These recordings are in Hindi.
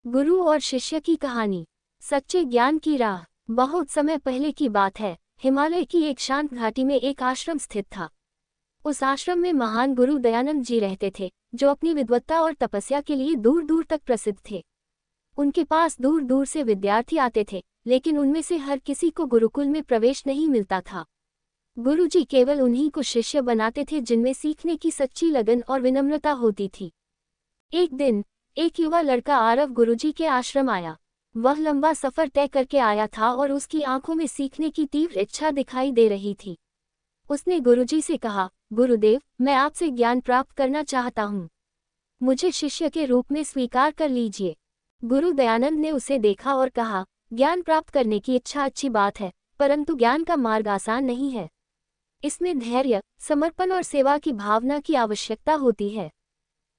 गुरु और शिष्य की कहानी। सच्चे ज्ञान की राह। बहुत समय पहले की बात है। हिमालय की एक शांत घाटी में एक आश्रम स्थित था। उस आश्रम में महान गुरु दयानंद जी रहते थे, जो अपनी विद्वत्ता और तपस्या के लिए दूर दूर तक प्रसिद्ध थे। उनके पास दूर दूर से विद्यार्थी आते थे, लेकिन उनमें से हर किसी को गुरुकुल में प्रवेश नहीं मिलता था। गुरुजी केवल उन्हीं को शिष्य बनाते थे जिनमें सीखने की सच्ची लगन और विनम्रता होती थी। एक दिन एक युवा लड़का आरव गुरुजी के आश्रम आया। वह लंबा सफर तय करके आया था और उसकी आंखों में सीखने की तीव्र इच्छा दिखाई दे रही थी। उसने गुरुजी से कहा, गुरुदेव, मैं आपसे ज्ञान प्राप्त करना चाहता हूँ। मुझे शिष्य के रूप में स्वीकार कर लीजिए। गुरु दयानंद ने उसे देखा और कहा, ज्ञान प्राप्त करने की इच्छा अच्छी बात है, परंतु ज्ञान का मार्ग आसान नहीं है। इसमें धैर्य, समर्पण और सेवा की भावना की आवश्यकता होती है।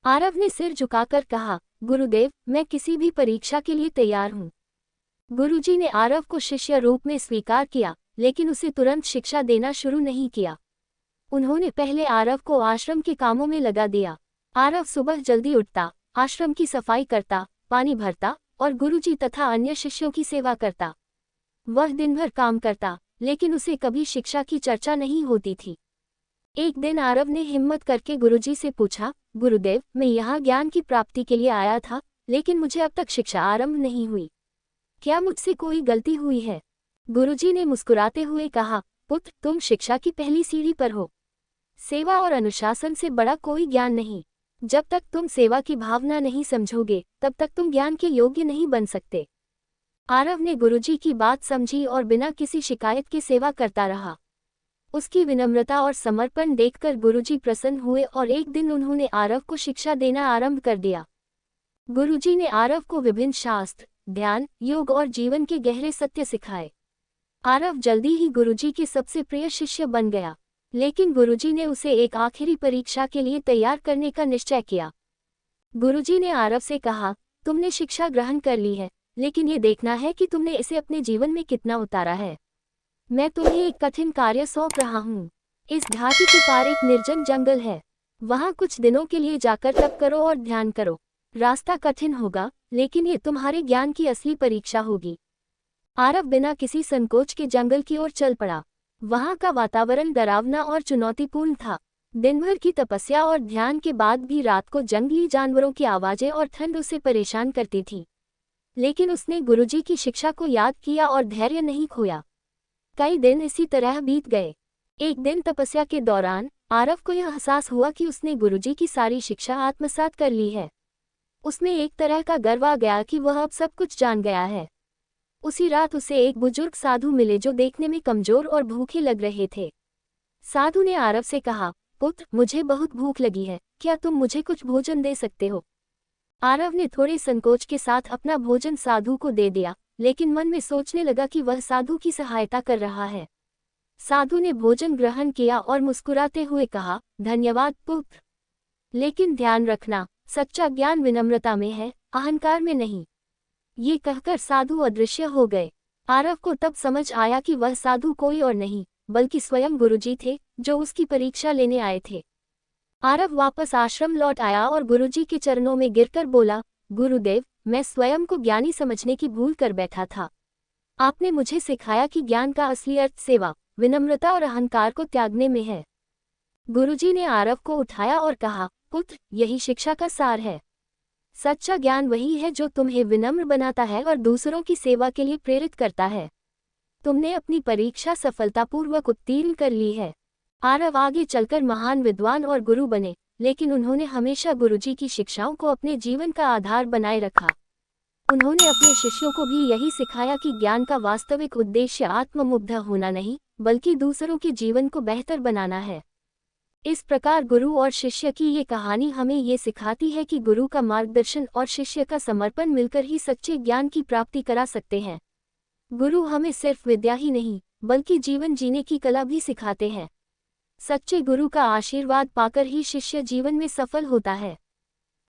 आरव ने सिर झुकाकर कहा, गुरुदेव, मैं किसी भी परीक्षा के लिए तैयार हूँ। गुरुजी ने आरव को शिष्य रूप में स्वीकार किया, लेकिन उसे तुरंत शिक्षा देना शुरू नहीं किया। उन्होंने पहले आरव को आश्रम के कामों में लगा दिया। आरव सुबह जल्दी उठता, आश्रम की सफाई करता, पानी भरता और गुरुजी तथा अन्य शिष्यों की सेवा करता। वह दिन भर काम करता, लेकिन उसे कभी शिक्षा की चर्चा नहीं होती थी। एक दिन आरव ने हिम्मत करके गुरुजी से पूछा, गुरुदेव, मैं यहाँ ज्ञान की प्राप्ति के लिए आया था, लेकिन मुझे अब तक शिक्षा आरंभ नहीं हुई। क्या मुझसे कोई गलती हुई है? गुरुजी ने मुस्कुराते हुए कहा, पुत्र, तुम शिक्षा की पहली सीढ़ी पर हो। सेवा और अनुशासन से बड़ा कोई ज्ञान नहीं। जब तक तुम सेवा की भावना नहीं समझोगे, तब तक तुम ज्ञान के योग्य नहीं बन सकते। आरव ने गुरुजी की बात समझी और बिना किसी शिकायत के सेवा करता रहा। उसकी विनम्रता और समर्पण देखकर गुरुजी प्रसन्न हुए और एक दिन उन्होंने आरव को शिक्षा देना आरंभ कर दिया। गुरुजी ने आरव को विभिन्न शास्त्र, ध्यान, योग और जीवन के गहरे सत्य सिखाए। आरव जल्दी ही गुरुजी के सबसे प्रिय शिष्य बन गया, लेकिन गुरुजी ने उसे एक आखिरी परीक्षा के लिए तैयार करने का निश्चय किया। गुरुजी ने आरव से कहा, तुमने शिक्षा ग्रहण कर ली है, लेकिन ये देखना है कि तुमने इसे अपने जीवन में कितना उतारा है। मैं तुम्हें एक कठिन कार्य सौंप रहा हूँ। इस घाटी के पार एक निर्जन जंगल है। वहाँ कुछ दिनों के लिए जाकर तप करो और ध्यान करो। रास्ता कठिन होगा, लेकिन ये तुम्हारे ज्ञान की असली परीक्षा होगी। आरव बिना किसी संकोच के जंगल की ओर चल पड़ा। वहाँ का वातावरण डरावना और चुनौतीपूर्ण था। दिन भर की तपस्या और ध्यान के बाद भी रात को जंगली जानवरों की आवाजें और ठंड उसे परेशान करती थी। लेकिन उसने गुरुजी की शिक्षा को याद किया और धैर्य नहीं खोया। कई दिन इसी तरह बीत गए। एक दिन तपस्या के दौरान आरव को यह एहसास हुआ कि उसने गुरुजी की सारी शिक्षा आत्मसात कर ली है। उसमें एक तरह का गर्व आ गया कि वह अब सब कुछ जान गया है। उसी रात उसे एक बुजुर्ग साधु मिले जो देखने में कमजोर और भूखे लग रहे थे। साधु ने आरव से कहा, पुत्र, मुझे बहुत भूख लगी है, क्या तुम मुझे कुछ भोजन दे सकते हो? आरव ने थोड़े संकोच के साथ अपना भोजन साधु को दे दिया, लेकिन मन में सोचने लगा कि वह साधु की सहायता कर रहा है। साधु ने भोजन ग्रहण किया और मुस्कुराते हुए कहा, धन्यवाद पुत्र, लेकिन ध्यान रखना, सच्चा ज्ञान विनम्रता में है, अहंकार में नहीं। ये कहकर साधु अदृश्य हो गए। आरव को तब समझ आया कि वह साधु कोई और नहीं, बल्कि स्वयं गुरुजी थे, जो उसकी परीक्षा लेने आए थे। आरव वापस आश्रम लौट आया और गुरुजी के चरणों में गिरकर बोला, गुरुदेव, मैं स्वयं को ज्ञानी समझने की भूल कर बैठा था। आपने मुझे सिखाया कि ज्ञान का असली अर्थ सेवा, विनम्रता और अहंकार को त्यागने में है। गुरुजी ने आरव को उठाया और कहा, पुत्र, यही शिक्षा का सार है। सच्चा ज्ञान वही है जो तुम्हें विनम्र बनाता है और दूसरों की सेवा के लिए प्रेरित करता है। तुमने अपनी परीक्षा सफलतापूर्वक उत्तीर्ण कर ली है। आरव आगे चलकर महान विद्वान और गुरु बने, लेकिन उन्होंने हमेशा गुरुजी की शिक्षाओं को अपने जीवन का आधार बनाए रखा। उन्होंने अपने शिष्यों को भी यही सिखाया कि ज्ञान का वास्तविक उद्देश्य आत्ममुग्ध होना नहीं, बल्कि दूसरों के जीवन को बेहतर बनाना है। इस प्रकार गुरु और शिष्य की ये कहानी हमें ये सिखाती है कि गुरु का मार्गदर्शन और शिष्य का समर्पण मिलकर ही सच्चे ज्ञान की प्राप्ति करा सकते हैं। गुरु हमें सिर्फ विद्या ही नहीं, बल्कि जीवन जीने की कला भी सिखाते हैं। सच्चे गुरु का आशीर्वाद पाकर ही शिष्य जीवन में सफल होता है।